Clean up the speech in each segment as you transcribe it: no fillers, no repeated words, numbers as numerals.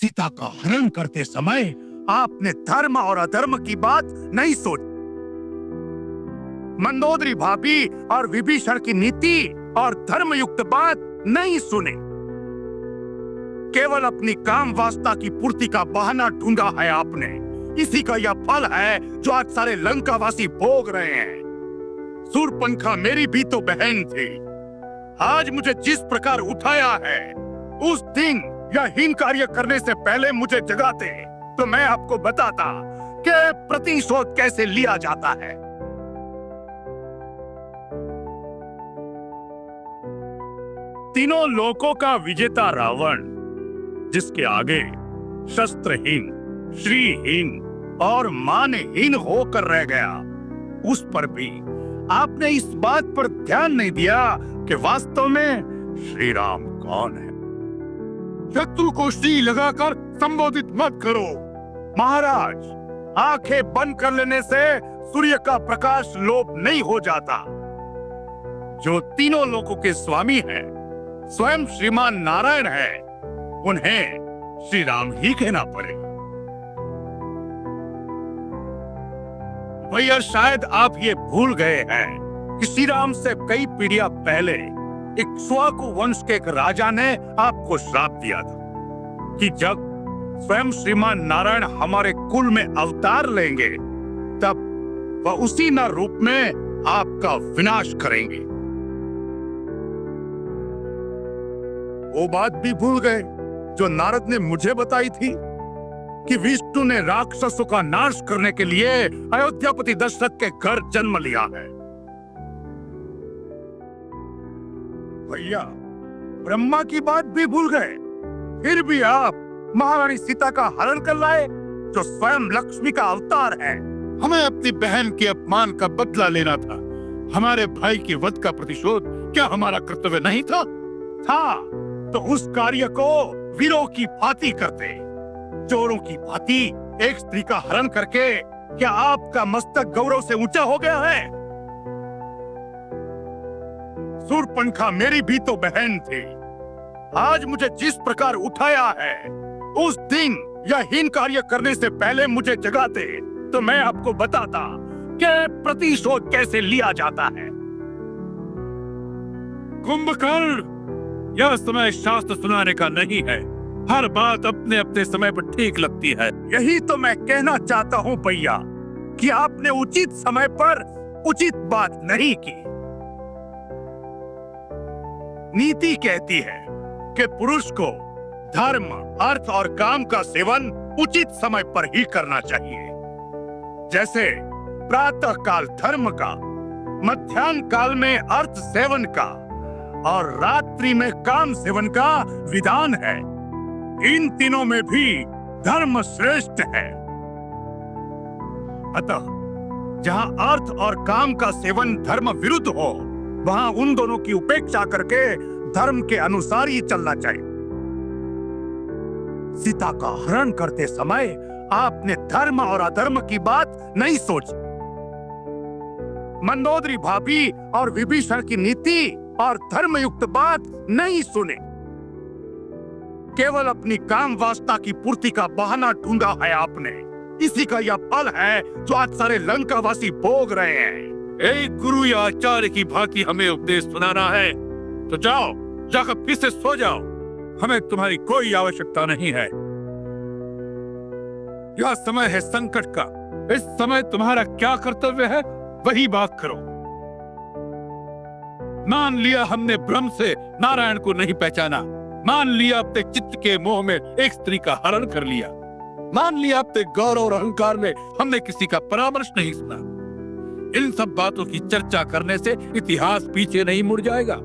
सीता का हरण करते समय आपने धर्म और अधर्म की बात नहीं सोची। मंदोदरी भाभी और विभीषण की नीति और धर्मयुक्त बात नहीं सुने। केवल अपनी काम वासना की पूर्ति का बहाना ढूंढा है आपने। इसी का यह फल है जो आज सारे लंकावासी भोग रहे हैं। शूर्पणखा मेरी भी तो बहन थी। आज मुझे जिस प्रकार उठाया है, उस दिन यह हीन कार्य करने से पहले मुझे जगाते तो मैं आपको बताता कि प्रतिशोध कैसे लिया जाता है। तीनों लोकों का विजेता रावण, जिसके आगे शस्त्रहीन, श्रीहीन और मानहीन होकर रह गया, उस पर भी आपने इस बात पर ध्यान नहीं दिया कि वास्तव में श्री राम कौन है। शत्रु को श्री लगाकर संबोधित मत करो। महाराज, आंखें बंद कर लेने से सूर्य का प्रकाश लोप नहीं हो जाता। जो तीनों लोकों के स्वामी हैं, स्वयं श्रीमान नारायण है, उन्हें श्री राम ही कहना पड़ेगा। भैया, शायद आप ये भूल गए हैं कि श्री राम से कई पीढ़ियां पहले इक्ष्वाकु वंश के एक राजा ने आपको श्राप दिया था कि जब स्वयं श्रीमान नारायण हमारे कुल में अवतार लेंगे, तब वह उसी न रूप में आपका विनाश करेंगे। वो बात भी भूल गए जो नारद ने मुझे बताई थी कि विष्णु ने राक्षसों का नाश करने के लिए अयोध्यापति दशरथ के घर जन्म लिया है। भैया, ब्रह्मा की बात भी भूल गए। फिर भी आप महारानी सीता का हरण कर लाए, जो स्वयं लक्ष्मी का अवतार है। हमें अपनी बहन के अपमान का बदला लेना था। हमारे भाई के वध का प्रतिशोध क्या हमारा कर्तव्य नहीं था? तो उस कार्य को वीरों की भांति करते। चोरों की भांति एक स्त्री का हरण करके क्या आपका मस्तक गौरव से ऊंचा हो गया है? शूर्पणखा मेरी भी तो बहन थी। आज मुझे जिस प्रकार उठाया है, उस दिन यह हीन कार्य करने से पहले मुझे जगाते तो मैं आपको बताता कि प्रतिशोध कैसे लिया जाता है। कुंभकर्ण, यह समय शास्त्र सुनाने का नहीं है। हर बात अपने अपने समय पर ठीक लगती है। यही तो मैं कहना चाहता हूँ भैया, कि आपने उचित समय पर उचित बात नहीं की। नीति कहती है कि पुरुष को धर्म, अर्थ और काम का सेवन उचित समय पर ही करना चाहिए। जैसे प्रातः काल धर्म का, मध्याह्न काल में अर्थ सेवन का और रात्रि में काम सेवन का विधान है। इन तीनों में भी धर्म श्रेष्ठ है। अतः जहां अर्थ और काम का सेवन धर्म विरुद्ध हो, वहां उन दोनों की उपेक्षा करके धर्म के अनुसार ही चलना चाहिए। सीता का हरण करते समय आपने धर्म और अधर्म की बात नहीं सोची। मंदोदरी भाभी और विभीषण की नीति और धर्मयुक्त बात नहीं सुने। केवल अपनी काम वासना की पूर्ति का बहाना ढूंढा है आपने। इसी का यह फल है जो आज सारे लंकावासी भोग रहे हैं। एक गुरु या आचार्य की भांति हमें उपदेश सुनाना है तो जाओ, जाकर फिर से सो जाओ। हमें तुम्हारी कोई आवश्यकता नहीं है। यह समय है संकट का। इस समय तुम्हारा क्या कर्तव्य है, वही बात करो। मान लिया हमने भ्रम से नारायण को नहीं पहचाना। मान लिया अपने चित्त के मोह में एक स्त्री का हरण कर लिया। मान लिया अपने गौरव और अहंकार में हमने किसी का परामर्श नहीं सुना। इन सब बातों की चर्चा करने से इतिहास पीछे नहीं मुड़ जाएगा।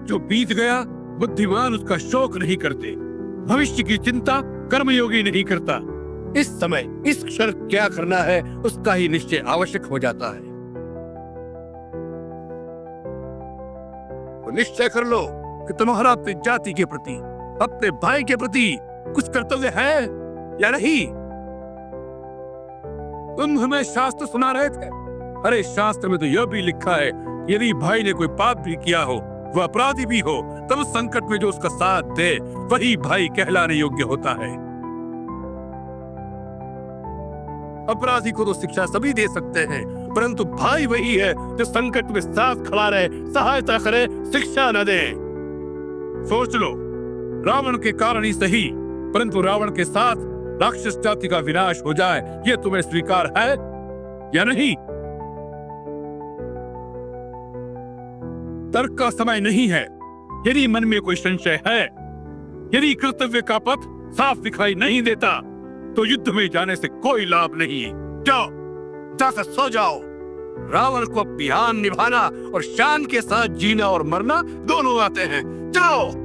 जो बीत गया, बुद्धिमान उसका शोक नहीं करते। भविष्य की चिंता कर्मयोगी नहीं करता। इस समय इस क्षण क्या करना है, उसका ही निश्चय आवश्यक हो जाता है। तो निश्चय कर लो कि तुम्हारा अपनी जाति के प्रति, अपने भाई के प्रति कुछ कर्तव्य है या नहीं। तुम हमें शास्त्र सुना रहे थे। अरे शास्त्र में तो यह भी लिखा है, यदि भाई ने कोई पाप भी किया हो, वह अपराधी भी हो तब उस संकट में जो उसका साथ दे वही भाई कहलाने योग्य होता है। अपराधी को तो शिक्षा सभी दे सकते हैं, परंतु भाई वही है जो संकट में साथ खड़ा रहे, सहायता करे, शिक्षा न दे। सोच लो, रावण के कारण ही सही, परंतु रावण के साथ राक्षस जाति का विनाश हो जाए, यह तुम्हें स्वीकार है या नहीं? तर्क का समय नहीं है। यदि मन में कोई संशय है, यदि कर्तव्य का पथ साफ दिखाई नहीं देता, तो युद्ध में जाने से कोई लाभ नहीं है। जाओ, जाकर सो जाओ। रावण को अभियान निभाना और शान के साथ जीना और मरना दोनों आते हैं। जाओ।